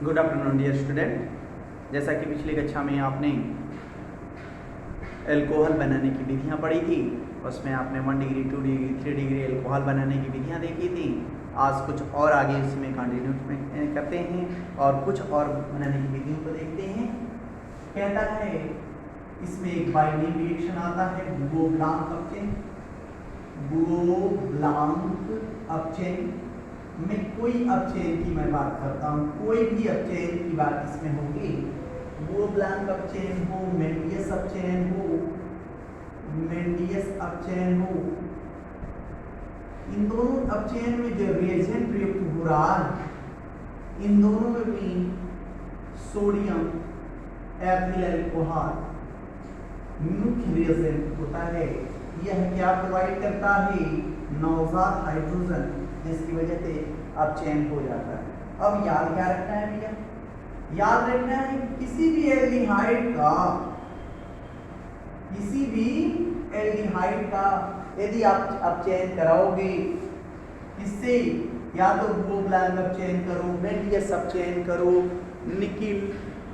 Good afternoon dear student. जैसा कि पिछली कक्षा में आपने एल्कोहल बनाने की विधियां पढ़ी थी, उसमें आपने 1 डिग्री 2 डिग्री 3 डिग्री एल्कोहल बनाने की विधियां देखी थी। आज कुछ और आगे इसमें कंटिन्यू करते हैं और कुछ और बनाने की विधियों को देखते हैं। कहता है इसमें एक बाइंडिंग रिएक्शन आता है बुओ-ब्लांक अपचेन। बुओ-ब्लांक अपचेन में कोई अपचेन की मैं बात करता हूँ, कोई भी अपचेन की बात इसमें होगी। बुओ-ब्लांक अपचेन हो, मेंडियस अपचेन हो, मेंडियस अपचेन हो, इन दोनों अपचेन में जो रिएजेंट प्रयुक्त हो रहा है, इन दोनों में भी सोडियम एथिल अल्कोहल मुख्य रिएजेंट होता है। यह क्या प्रोवाइड करता है? नवजात हाइड्रोजन, जिसकी वजह से अपचयन हो जाता है। अब याद क्या रखना है भैया? याद रखना है किसी भी एल्डिहाइड का यदि आप अपचयन कराओगे, इससे या तो बुओ-ब्लांक अपचयन करो, मेंडियस अपचयन करो, निकिल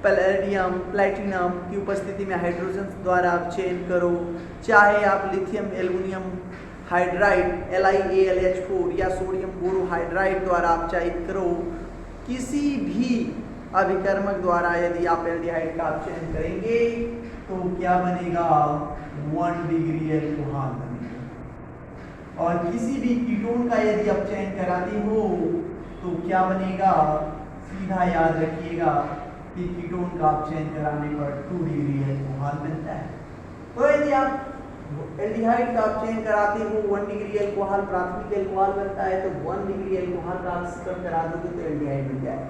पैलेडियम प्लैटिनम की उपस्थिति में हाइड्रोजन द्वारा अपचयन करो, चाहे आप लिथियम एल्युमिनियम हाइड्राइड LiAlH4 या सोडियम बोरोहाइड्राइड द्वारा अपचयन करो, किसी भी अभिकर्मक द्वारा यदि आप एल्डिहाइड का अपचयन करेंगे तो क्या बनेगा? 1 डिग्री एल्कोहल बनेगा। और किसी भी कीटोन का यदि अपचयन कराते हो तो क्या बनेगा? सीधा याद रखिएगा कि कीटोन का अपचयन कराने पर 2 डिग्री एल्कोहल बनता है। तो यदि आप एल्डिहाइड का अपचयन कराते हो 1 डिग्री एल्कोहल प्राथमिक एल्कोहल बनता है, तो 1 डिग्री एल्कोहल का अपचयन करा दोगे तो एल्डिहाइड बन जाएगा।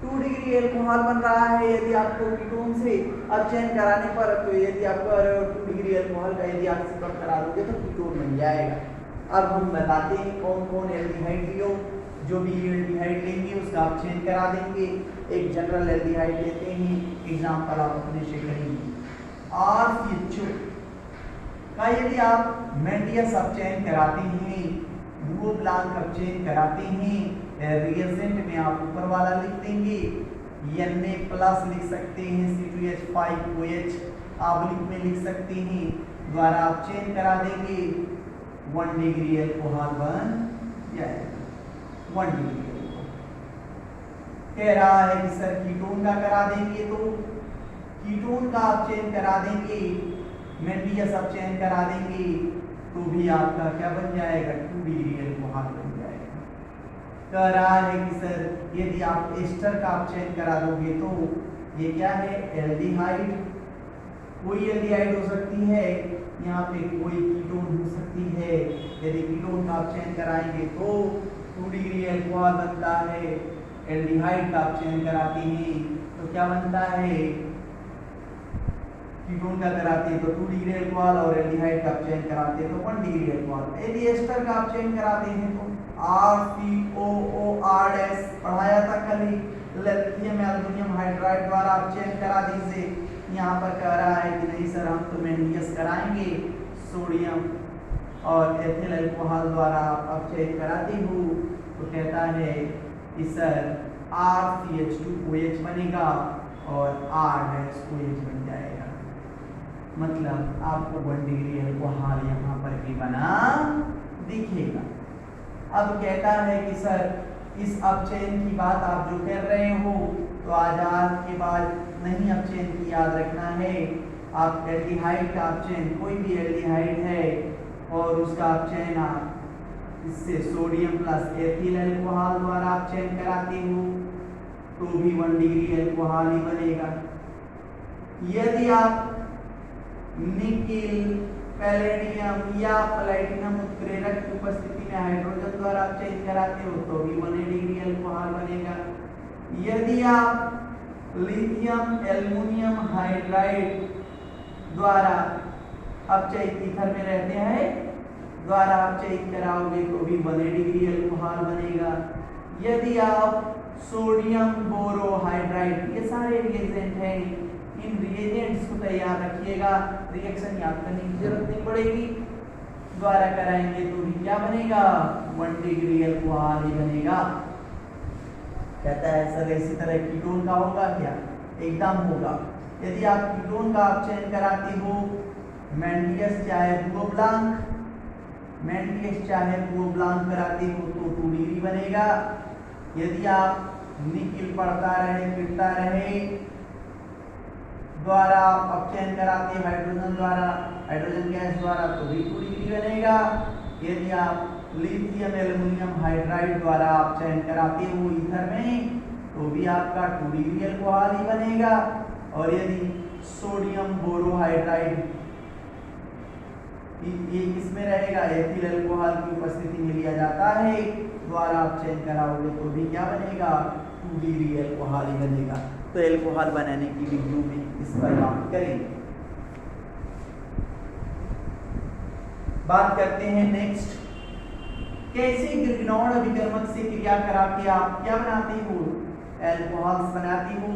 2 डिग्री एल्कोहल बन रहा है यदि आपको कीटोन से अपचयन कराने पर, तो यदि आपको 2 डिग्री एल्कोहल का यदि आप अपचयन करा दोगे तो कीटोन बन जाएगा। अब हम बताते हैं कौन कौन एल्डिहाइड लियो। जो भी एल्डिहाइड लेंगे उसका अपचयन करा देंगे। एक जनरल एल्डिहाइड लेते हैं, एग्जांपल आप अपने से करेंगे। RCHO का यदि आप मेंडियस अपचयन कराते हैं, बुओ-ब्लांक अपचयन कराते हैं, रिएजेंट में आप ऊपर वाला लिख देंगे, Na+ लिख सकते हैं, C2H5OH ऑब्लिक में लिख सकते हैं, द्वारा अपचयन करा देंगे, 1 डिग्री एल्कोहल बन जाएगा। 1 डिग्री एल्कोहल कह रहा है कि सर कीटोन का करा देंगे, तो कीटोन का अपचयन करा देंगे, मेंडियस अपचयन करा देंगे, तो भी आपका क्या बन जाएगा? 2 डिग्री एल्कोहल बन जाएगा। कह रहा है कि सर यदि आप एस्टर का अपचयन करा दोगे तो ये क्या है? एल्डिहाइड। कोई एल्डिहाइड हो सकती है, यहाँ पे कोई कीटोन हो सकती है। यदि कीटोन का अपचयन कराएंगे तो 2 डिग्री एल्कोहल बनता है। एल्डिहाइड का अपचयन कराते हैं तो क्या बनता है? कीटोन का कराते हैं तो 2 डिग्री एल्कोहल, और एल्डिहाइड का अपचयन कराते हैं तो 1 डिग्री एल्कोहल। यदि एस्टर का अपचयन कराते हैं तो RCOOR पढ़ाया था कल ही, लिथियम एल्युमिनियम हाइड्राइड द्वारा अपचयन करा दीजिए। यहाँ पर कह रहा है कि नहीं सर हम तो मेंडियस कराएंगे, सोडियम और एथिल अल्कोहल द्वारा अपचयन कराते हो, तो कहता है कि सर RCH2OH बनेगा और R-OH बन जाएगा। मतलब आपको 1 डिग्री एल्कोहल यहाँ पर भी बना दिखेगा। अब कहता है कि सर इस अपचयन की बात आप जो कर रहे हो तो आज के बाद नहीं अपचयन की याद रखना है। आप एल्डिहाइड का अपचयन, कोई भी एल्डिहाइड है और उसका अपचयन आप इससे सोडियम प्लस एथिल अल्कोहल द्वारा अपचयन कराते हो तो भी 1 डिग्री एल्कोहल ही बनेगा। यदि आप निकिल पैलेडियम या प्लैटिनम उत्प्रेरक की उपस्थिति में हाइड्रोजन द्वारा अपचयन कराते हो तो भी 1 डिग्री एल्कोहल बनेगा। यदि आप लिथियम एल्युमिनियम हाइड्राइड द्वारा अपचयित ईथर में रहते हैं द्वारा अपचयित कराओगे तो भी 1 डिग्री एल्कोहल बनेगा। यदि आप सोडियम बोरोहाइड्राइड, ये सारे रिएजेंट हैं, इन रिएजेंट्स को तैयार रखिएगा, रिएक्शन याद करने की जरूरत नहीं पड़ेगी, द्वारा कराएंगे तो भी क्या बनेगा? 1 डिग्री अल्कोहल ही बनेगा। कहता है सर इसी तरह कीटोन का होगा क्या? एकदम होगा। यदि आप कीटोन का आप चयन कराते हो, मेंडियस चाहे ब्लूब्लांक, मेंडियस चाहे ब्लूब्लांक कराते हो तो 2 डिग्री बनेगा। यदि आप निकिल पढ़ता रहे फिरता रहे द्वारा आप अपचयन कराते हाइड्रोजन द्वारा, हाइड्रोजन गैस द्वारा, तो भी 2 डिग्री बनेगा। यदि आप लिथियम एल्युमिनियम हाइड्राइड द्वारा आप चयन कराते हो ईथर में, तो भी आपका 2 डिग्री अल्कोहल ही बनेगा। और यदि सोडियम बोरोहाइड्राइड ये किसमें रहेगा? एथिल अल्कोहल की उपस्थिति में लिया जाता है द्वारा आप चयन कराओगे तो भी क्या बनेगा? 2 डिग्री अल्कोहल ही बनेगा। तो अल्कोहल बनाने की विधियों में इस पर बात करेंगे। बात करते हैं नेक्स्ट, कैसे ग्रिग्नॉर्ड अभिकर्मक से क्रिया करा के आप क्या बनाते हो? अल्कोहल्स बनाते हो।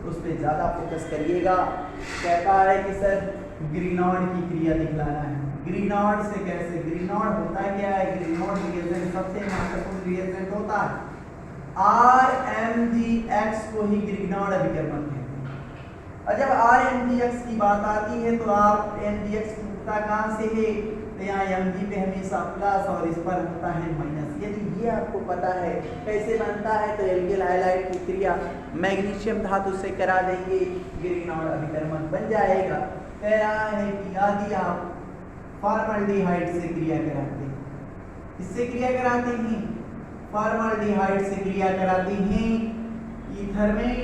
उस पर ज्यादा फोकस करिएगा। कहता है कि सर ग्रिग्नॉर्ड की क्रिया दिखलाना है। ग्रिग्नॉर्ड से कैसे? ग्रिग्नॉर्ड होता क्या है? ग्रिग्नॉर्ड रिएजेंट सबसे महत्वपूर्ण रिएजेंट होता है। RMgX को ही ग्रिग्नॉर्ड अभिकर्मक कहते हैं। और जब RMgX की बात आती है तो आप MgX टूटता कहाँ से है? तो यहाँ Mg पे हमेशा प्लस और इस पर होता है माइनस। यदि ये आपको पता है कैसे बनता है तो एल्किल हाइलाइट की क्रिया मैग्नीशियम धातु से करा देंगे, ग्रिग्नॉर्ड अभिकर्मक बन जाएगा। कह रहा है कि यदि आप फॉर्मल्डिहाइड से क्रिया कराते हैं, इससे क्रिया कराते हैं, फॉर्मल्डिहाइड से क्रिया कराते हैं ईथर में,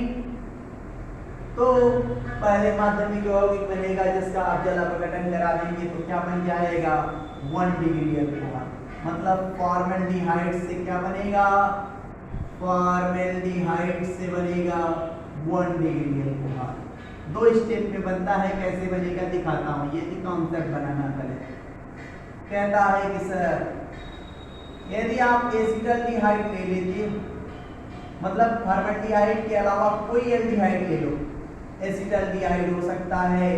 तो पहले माध्यमिक यौगिक बनेगा जिसका आप जल अपघटन करा देंगे तो क्या बन जाएगा? 1 डिग्री अल्कोहल। मतलब फॉर्मल्डिहाइड से क्या बनेगा? फॉर्मल्डिहाइड से बनेगा 1 डिग्री अल्कोहल। 2 स्टेप में बनता है, कैसे बनेगा दिखाता हूँ। ये भी कॉन्सेप्ट बनाना पड़े। कहता है कि सर यदि आप एसिटाल्डिहाइड ले लेते, मतलब फॉर्मल्डिहाइड के अलावा कोई एल्डिहाइड ले लो, एसिटाल्डिहाइड हो सकता है,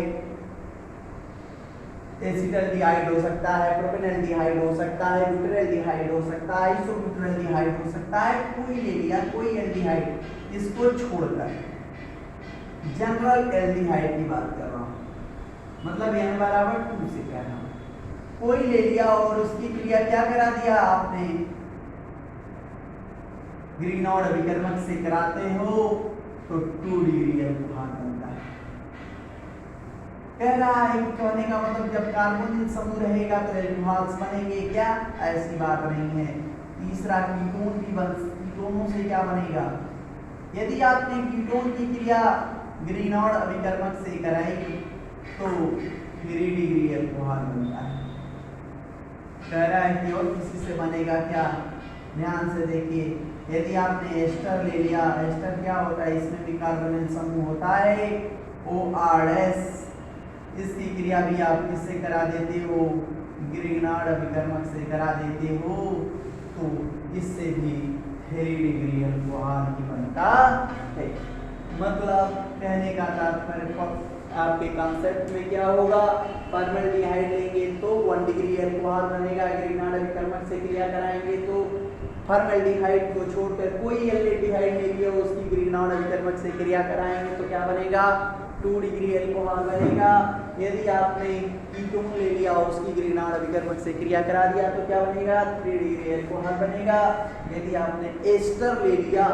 एसिटाल्डिहाइड हो सकता है, प्रोपेनल्डिहाइड हो सकता है, ब्यूटाल्डिहाइड हो सकता है, आइसोब्यूटाल्डिहाइड हो सकता है, कोई ले लिया, कोई एल्डिहाइड, इसको छोड़कर जनरल एल्डिहाइड की बात कर रहा हूँ, मतलब n बराबर 2 से कह रहा हूँ। कोई ले लिया और उसकी क्रिया क्या करा दिया आपने? ग्रिग्नॉर्ड अभिकर्मक से कराते हो तो 2 डिग्री अल्कोहल बनता है। कह रहा है कि कहने का मतलब जब कार्बोनिल समूह रहेगा तो अल्कोहल्स बनेंगे क्या? ऐसी बात नहीं है। तीसरा कीटोन भी कीटोनों से क्या बनेगा? यदि आपने कीटोन की क्रिया ग्रिग्नॉर्ड अभिकर्मक से कराई तो 3 डिग्री अल्कोहल बनता है। कह रहा है कि और किसी से बनेगा क्या? ध्यान से देखिए, यदि आपने एस्टर ले लिया, एस्टर क्या होता है? इसमें भी कार्बोनिल समूह होता है ORS। इसकी क्रिया भी आप किससे करा देते हो? ग्रिग्नॉर्ड अभिकर्मक से करा देते हो, तो इससे भी 3 डिग्री अल्कोहल की बनता है। मतलब कहने का तात्पर्य आपके कॉन्सेप्ट में क्या होगा? फॉर्मल्डिहाइड लेंगे तो 1 डिग्री अल्कोहल बनेगा, ग्रिग्नॉर्ड अभिकर्मक से क्रिया कराएंगे तो फॉर्मल्डिहाइड को छोड़कर कोई एल्डिहाइड ले लिया, उसकी ग्रिग्नॉर्ड अभिकर्मक से क्रिया कराएंगे तो क्या बनेगा? 2 डिग्री अल्कोहल बनेगा। यदि आपने कीटोन ले लिया और उसकी ग्रिग्नॉर्ड अभिकर्मक से क्रिया करा दिया तो क्या बनेगा? 3 डिग्री अल्कोहल बनेगा। यदि आपने एस्टर ले लिया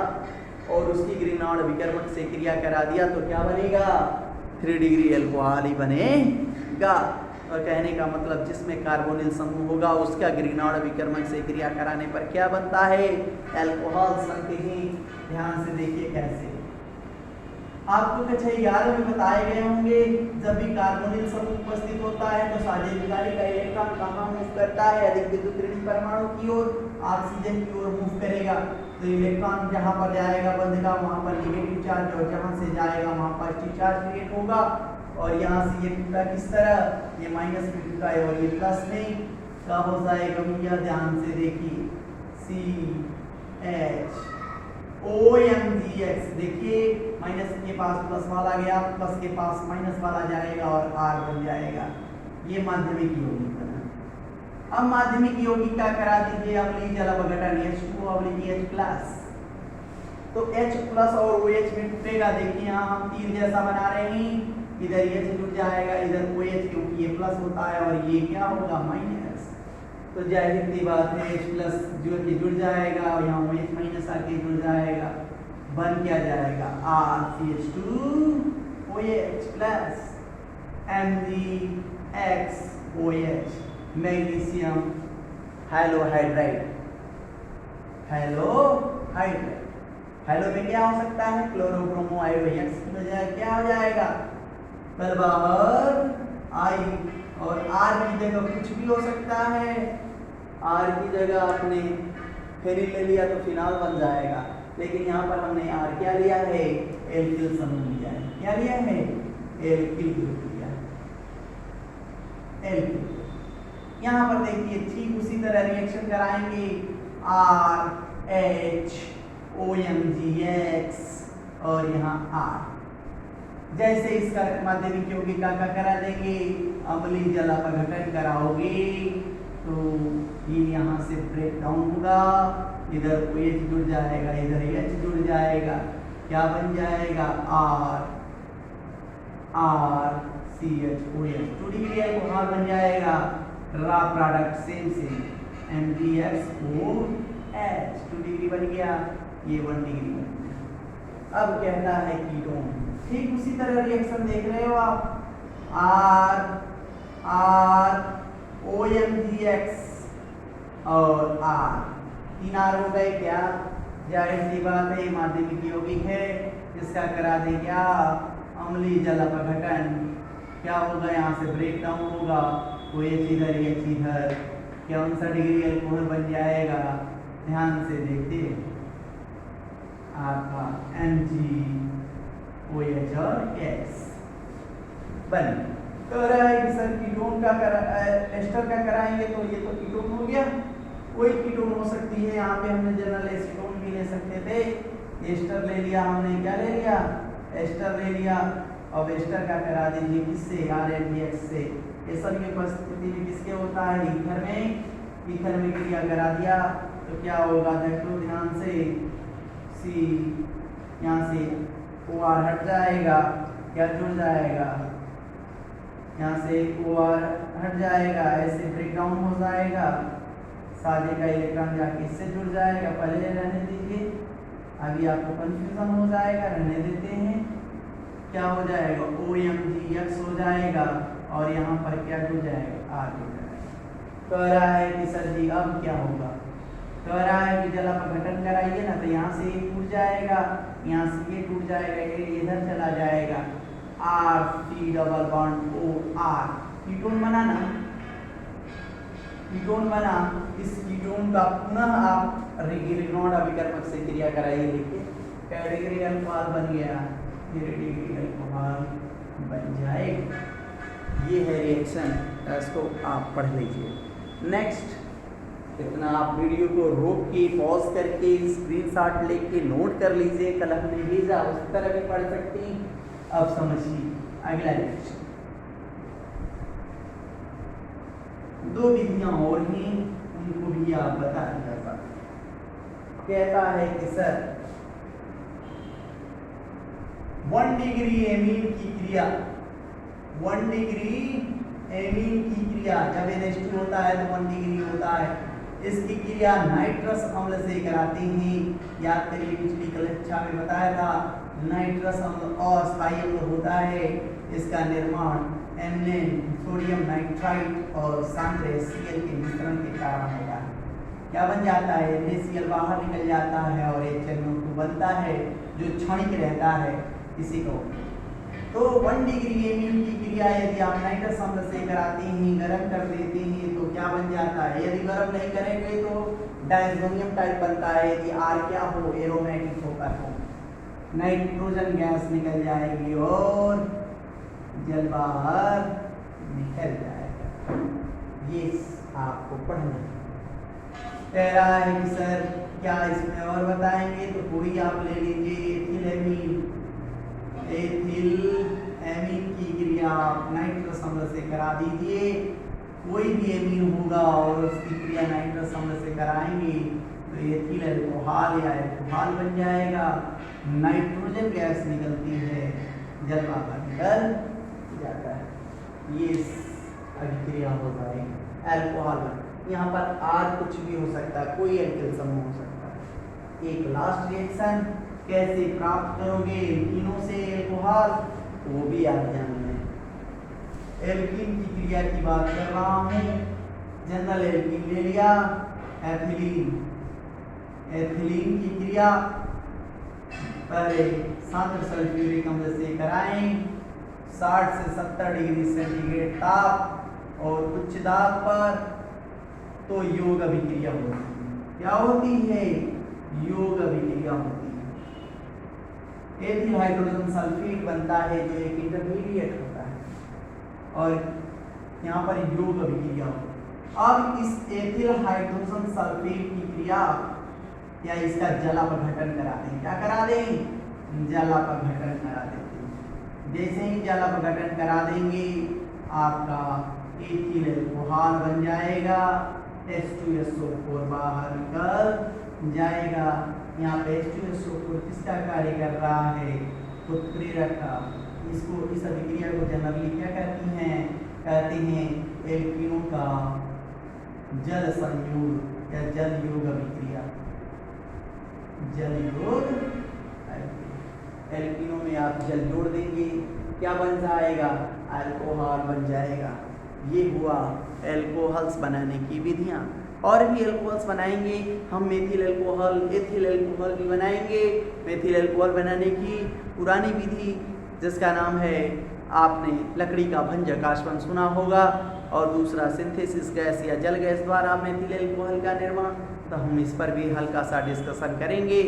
और उसकी ग्रिग्नॉर्ड अभिकर्मक से क्रिया करा दिया तो क्या बनेगा? 3 डिग्री अल्कोहल ही बनेगा। और कहने का मतलब जिसमें कार्बोनिल समूह होगा उसका ग्रिग्नॉर्ड अभिकर्मक से क्रिया कराने पर क्या बनता है? अल्कोहल्स बनते हैं। ध्यान से देखिए कैसे। आपको कक्षा 11 में बताए गए होंगे जब भी कार्बोनिल समूह उपस्थित होता है तो साझेदारी का इलेक्ट्रॉन कहाँ मूव करता है? अधिक विद्युत ऋण परमाणु की ओर, ऑक्सीजन की ओर मूव करेगा। तो इलेक्ट्रॉन जहाँ पर जाएगा बंधेगा वहाँ पर नेगेटिव चार्ज, और जहाँ से जाएगा वहाँ पॉजिटिव चार्ज क्रिएट होगा। और यहाँ से ये टूटा किस तरह? ये माइनस में टूटा है और ये प्लस में क्या हो जाएगा भैया? ध्यान से देखिए, CHOMgX। देखिए माइनस के पास प्लस वाला गया, प्लस के पास माइनस वाला जाएगा और R बन जाएगा। ये माध्यमिक यौगिक बना। अब माध्यमिक यौगिक का करा दीजिए अम्लीय जल अपघटन H2O H+। तो H प्लस और OH में टूटेगा। देखिए यहाँ हम तीर जैसा बना रहे हैं, इधर H जुड़ जाएगा, इधर OH, क्योंकि ये प्लस होता है और ये क्या होगा माइनस। तो जाहिर सी बात है H प्लस जुड़ जाएगा और यहाँ OH माइनस आके जुड़ जाएगा, बन क्या जाएगा RCH2OH plus MgXOH, magnesium halohydride. Halohydride, halo में क्या हो सकता है क्लोरोब्रोमो आयोडीन की बजाय क्या हो जाएगा कल बाहर आई, और आर की जगह कुछ भी हो सकता है। आर की जगह आपने फेनिल ले लिया तो फिनाल बन जाएगा, लेकिन यहाँ पर हमने आर क्या लिया है एल्किल समूह लिया है। क्या लिया है एल्किल ग्रुप लिया है, एल्किल। यहाँ पर देखिए ठीक उसी तरह रिएक्शन कराएंगे RHOMgX और यहाँ R। जैसे इसका माध्यमिक यौगिका का करा देंगे, अम्लीय जल अपघटन कराओगे तो ये यहाँ से ब्रेक डाउन होगा, इधर OH जुड़ जाएगा, इधर H जुड़ जाएगा, क्या बन जाएगा RCHOH, 2 डिग्री अल्कोहल बन जाएगा। रा प्रोडक्ट सेम MgXOH 2 डिग्री बन गया, ये 1 डिग्री बन गया। अब कहता है कीटोन, ठीक उसी तरह रिएक्शन देख रहे हो आप, ROMgX और R, 3 R हो गए। क्या जाहिर सी बात है माध्यमिक यौगिक है, इसका करा दे क्या अम्लीय जल अपघटन, क्या होगा यहाँ से ब्रेक डाउन होगा, OH इधर H इधर, क्या 59 डिग्री अल्कोहल बन जाएगा। ध्यान से देखते आपका MgOH और X बन तो रहा है कि सर कीटोन का एस्टर का कराएंगे तो ये तो कीटोन हो गया, कोई कीटोन हो सकती है। यहाँ पे हमने जनरल एसीटोन भी ले सकते थे, एस्टर ले लिया हमने, क्या ले लिया एस्टर ले लिया। अब एस्टर का करा दीजिए किससे RNDX से। ये सब की उपस्थिति में किसके होता है ईथर में, ईथर में क्रिया करा दिया तो क्या होगा देखो ध्यान से, सी यहाँ से OR हट जाएगा, क्या जुड़ जाएगा, यहाँ से OR हट जाएगा, ऐसे ब्रेक डाउन हो जाएगा, साझे का इलेक्ट्रॉन जाके इससे जुड़ जाएगा। पहले रहने दीजिए, अभी आपको कंफ्यूजन हो जाएगा, रहने देते हैं। क्या हो जाएगा OMgX हो जाएगा और यहाँ पर क्या जुड़ जाएगा R जुड़ जाएगा। कह रहा है कि सर जी अब क्या होगा, कह रहा है कि जल अपघटन कराइए ना, तो यहाँ से ये टूट जाएगा, यहाँ से ये टूट जाएगा, ये इधर चला जाएगा, RC double bond OR, ketone बना ना, कीटोन बना। इस कीटोन का पुनः आप रिग्रेनॉन अभिकर्मक से क्रिया कराइए, देखिए कैटेगरी अल्कोहल बन गया, ये डिग्री अल्कोहल बन जाएगा। ये है रिएक्शन, इसको आप पढ़ लीजिए। नेक्स्ट, इतना आप वीडियो को रोक के पॉज करके स्क्रीनशॉट लेके नोट कर लीजिए, कल हमने भेजा उस तरह भी पढ़ सकते हैं। अब समझिए अगला रिएक्शन, 2 विधियां और हैं, उनको भी आप बता दीजिएगा। कहता है कि सर 1 डिग्री एमीन की क्रिया, 1 डिग्री एमीन की क्रिया, जब NH2 होता है तो 1 डिग्री होता है। इसकी क्रिया नाइट्रस अम्ल से कराते हैं। याद करिए पिछली कक्षा में बताया था, नाइट्रस अम्ल अस्थायी अम्ल होता है, इसका निर्माण Na सोडियम नाइट्राइट और शांत HCl के मिश्रण के कारण होता है। क्या बन जाता है NaCl बाहर निकल जाता है और HNO2 बनता है जो क्षणिक रहता है इसी को। तो 1 डिग्री एमीन की क्रिया यदि आप नाइट्रस अम्ल से कराते हैं, गर्म कर देते हैं तो क्या बन जाता है, यदि गर्म नहीं करेंगे तो डायज़ोनियम टाइप बनता है। यदि R क्या हो एरोमेटिक होकर हो, नाइट्रोजन गैस निकल जाएगी और जल बाहर निकल जाएगा। ये आपको पढ़ना कह रहा है कि सर क्या इसमें और बताएंगे, तो कोई आप ले लीजिए एथिल एमीन की क्रिया नाइट्रस अम्ल से करा दीजिए। कोई भी एमीन होगा और उसकी क्रिया नाइट्रस अम्ल से कराएंगे तो एथिल अल्कोहल या अल्कोहल बन जाएगा। नाइट्रोजन गैस निकलती है, जल बाहर निकल जाता है। ये अभिक्रिया हो जाएगी अल्कोहल बन। यहाँ पर आर कुछ भी हो सकता है, कोई एल्किल समूह हो सकता है। एक लास्ट रिएक्शन कैसे प्राप्त करोगे एल्कीनों से एल्कोहल, वो भी याद ध्यान में। एल्कीन की क्रिया की बात कर रहा हूँ। जनरल एल्कीन ले लिया, एथिलीन। एथिलीन की क्रिया पहले सांद्र सल्फ्यूरिक अम्ल से कराएं 60 से 70 डिग्री सेंटीग्रेड ताप और उच्च दाब पर, तो योग अभिक्रिया होती है। क्या होती है? योग अभिक्रिया होती है। एथिल हाइड्रोजन सल्फेट बनता है जो एक इंटरमीडिएट होता है और यहाँ पर योग अभिक्रिया होती है। अब इस एथिल हाइड्रोजन सल्फेट की क्रिया या इसका जलापघटन करा दें। क्या करा दें? जलापघटन करा देते हैं। जैसे ही जलापघटन करा देंगे आपका एथिल अल्कोहल बन जाएगा, H2SO4 बाहर निकल जाएगा। यहाँ पे H2SO4 किसका कार्य कर रहा है? उत्प्रेरक का। इसको इस अभिक्रिया को जनरली क्या कहती हैं? कहते हैं एल्कीनों का जल संयोग या जल योग अभिक्रिया। जल योग एल्कीनों में आप जल जोड़ देंगे, क्या बन जाएगा? अल्कोहल बन जाएगा। ये हुआ एल्कोहल्स बनाने की विधियाँ। और भी एल्कोहल्स बनाएंगे हम, मेथिल अल्कोहल, एथिल अल्कोहल भी बनाएंगे। मेथिल अल्कोहल बनाने की पुरानी विधि जिसका नाम है, आपने लकड़ी का भंजक आश्वन सुना होगा, और दूसरा सिंथेसिस गैस या जल गैस द्वारा मेथिल अल्कोहल का निर्माण, तो हम इस पर भी हल्का सा डिस्कशन करेंगे।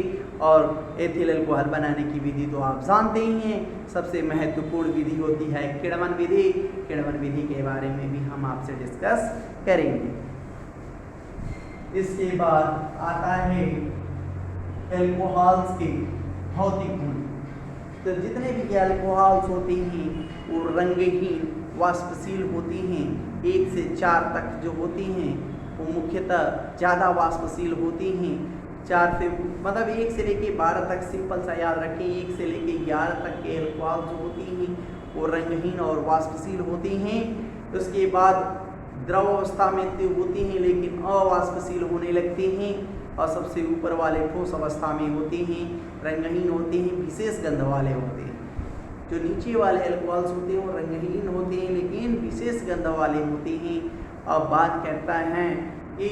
और एथिल अल्कोहल बनाने की विधि तो आप जानते ही हैं। सबसे महत्वपूर्ण विधि होती है किण्वन विधि। किण्वन विधि के बारे में भी हम आपसे डिस्कस करेंगे। इसके बाद आता है अल्कोहल्स के भौतिक गुण। तो जितने भी अल्कोहल्स होते हैं वो रंगहीन वाष्पशील होती हैं। 1 से 4 तक जो होती हैं वो मुख्यतः ज़्यादा वाष्पशील होती हैं। 4 से मतलब 1 से लेके 12 तक, सिंपल सा याद रखें। 1 से लेके 11 तक के अल्कोहल जो होती हैं वो रंगहीन और वाष्पशील होती हैं। उसके बाद द्रव अवस्था में तो होती हैं लेकिन अवाष्पशील होने लगती हैं, और सबसे ऊपर वाले ठोस अवस्था में होती हैं, रंगहीन होते हैं, विशेष गंध वाले होते हैं। जो नीचे वाले अल्कोहल्स होते हैं वो रंगहीन होते हैं लेकिन विशेष गंध वाले होते हैं। अब बात करता है कि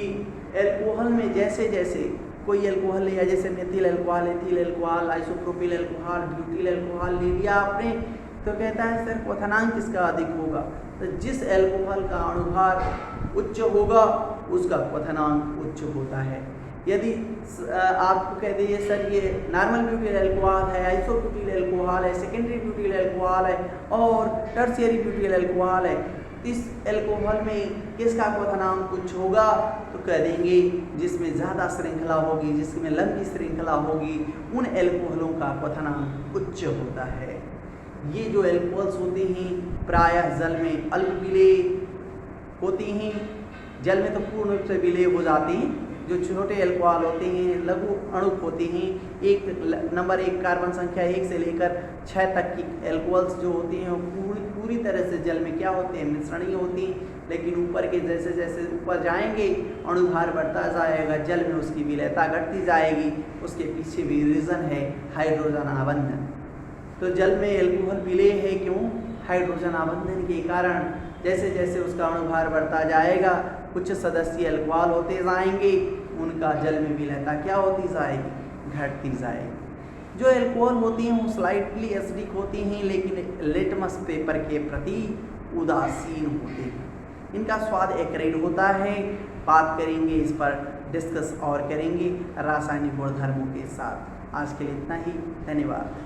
अल्कोहल में जैसे जैसे कोई अल्कोहल लिया, जैसे methyl alcohol, ethyl alcohol, isopropyl alcohol, butyl alcohol ले लिया आपने, तो कहता है सर क्वथनांक किसका अधिक होगा? तो जिस अल्कोहल का अणुभार उच्च होगा उसका क्वथनांक उच्च होता है। यदि आपको कह दीजिए सर ये नॉर्मल ब्यूटिल अल्कोहल है, आइसोब्यूटिल अल्कोहल है, सेकेंडरी ब्यूटिल अल्कोहल है और टर्शियरी ब्यूटिल अल्कोहल है, इस अल्कोहल में किसका क्वथनांक उच्च होगा? तो कह देंगे जिसमें ज़्यादा श्रृंखला होगी, जिसमें लंबी श्रृंखला होगी, उन अल्कोहलों का क्वथनांक उच्च होता है। ये जो अल्कोहल्स होते हैं प्रायः जल में अल्प विलेय होती हैं। जल में तो पूर्ण रूप से विलेय हो जाती हैं। जो छोटे अल्कोहल होते हैं लघु अणुक होते हैं। नंबर 1 कार्बन संख्या 1 से लेकर 6 तक की अल्कोहल्स जो होती हैं वो पूरी तरह से जल में क्या होते हैं? मिश्रणीय होती हैं। लेकिन ऊपर के जैसे जैसे ऊपर जाएंगे अणुभार बढ़ता जाएगा, जल में उसकी विलेयता घटती जाएगी। उसके पीछे भी रीज़न है हाइड्रोजन आबंधन। तो जल में अल्कोहल विलेय है क्यों? हाइड्रोजन आबंधन के कारण। जैसे जैसे उसका अणुभार बढ़ता जाएगा कुछ सदस्यीय अल्कोहल होते जाएंगे, उनका जल में विलेयता क्या होती जाएगी? घटती जाएगी। जो अल्कोहल होती हैं वो स्लाइटली एसिडिक होती हैं लेकिन लिटमस पेपर के प्रति उदासीन होते हैं। इनका स्वाद एक्रेड होता है। बात करेंगे इस पर, डिस्कस और करेंगे रासायनिक गुणधर्मों के साथ। आज के लिए इतना ही, धन्यवाद।